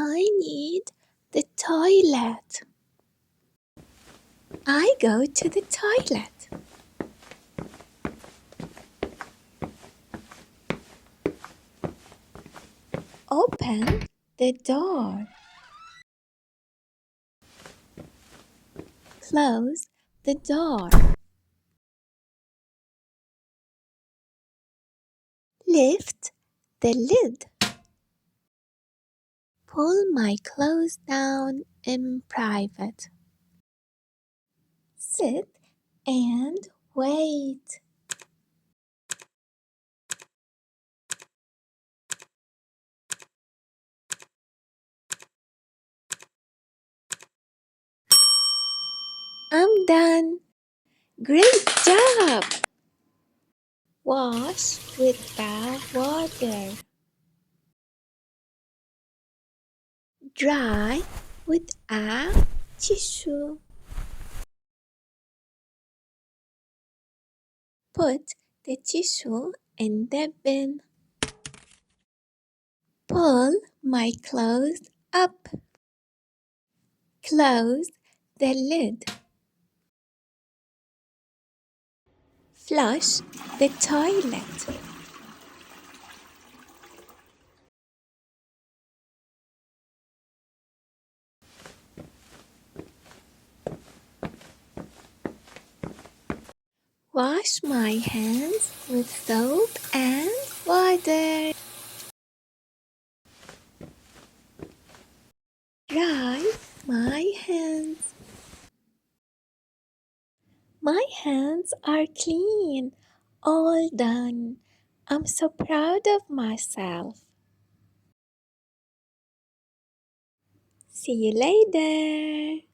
I need the toilet. I go to the toilet. Open the door. Close the door. Lift the lid. Pull my clothes down in private. Sit and wait. I'm done. Great job! Wash with bad water. Dry with a tissue. Put the tissue in the bin. Pull my clothes up. Close the lid. Flush the toilet. Wash my hands with soap and water. Dry my hands. My hands are clean, all done. I'm so proud of myself. See you later.